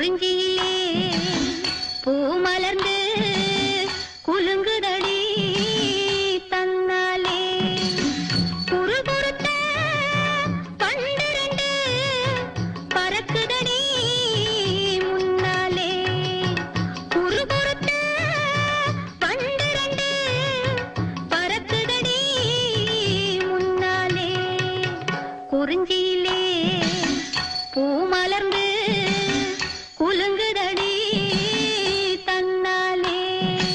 குறிஞ்சியிலே பூ மலர்ந்து குலுங்குதடி தன்னாலே குறுகுறுத்த பன்னிரண்டு பறக்குதடி முன்னாலே குறுகுறுத்த பன்னிரண்டு பறக்குதடி முன்னாலே குறிஞ்சியிலே பூ மலர்ந்து குலுங்குதடி தன்னாலே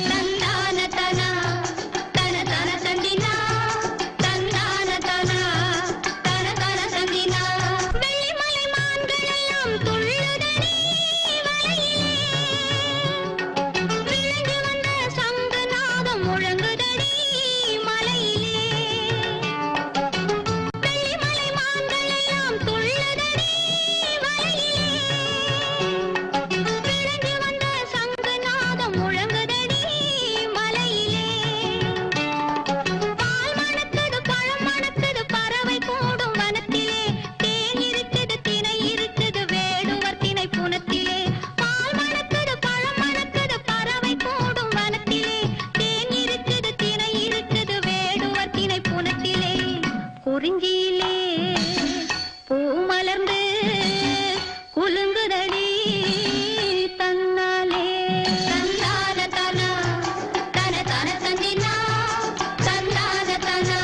தந்தான தனா தன தன தந்தினா தந்தான தனா தன தன தந்தினா வெள்ளிமலை மான்கள் எல்லாம் துள்ளுதடி வலையிலே விழுந்து வந்த சங்கு நாதம் முழங்குதடி மலையிலே வெள்ளிமலை மான்கள் எல்லாம் துள்ளுதடி குறிஞ்சியிலே பூ மலர்ந்து குலுங்குதடி தன்னாலே தந்தான தனா தன தன தந்தினா தந்தான தனா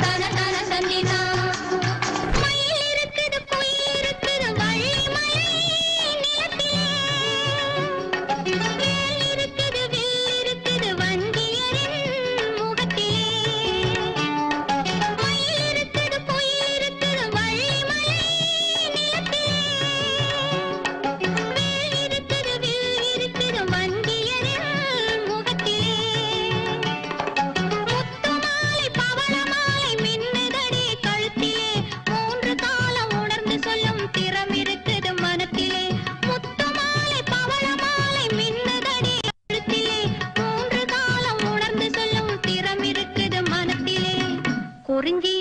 தன தன தந்தினா மயில் இருக்குது குயில் இருக்குது வள்ளிமலை நிலத்திலே வேல் இருக்குது வில் இருக்குது வண்டியரின் முகத்திலே குறிஞ்சி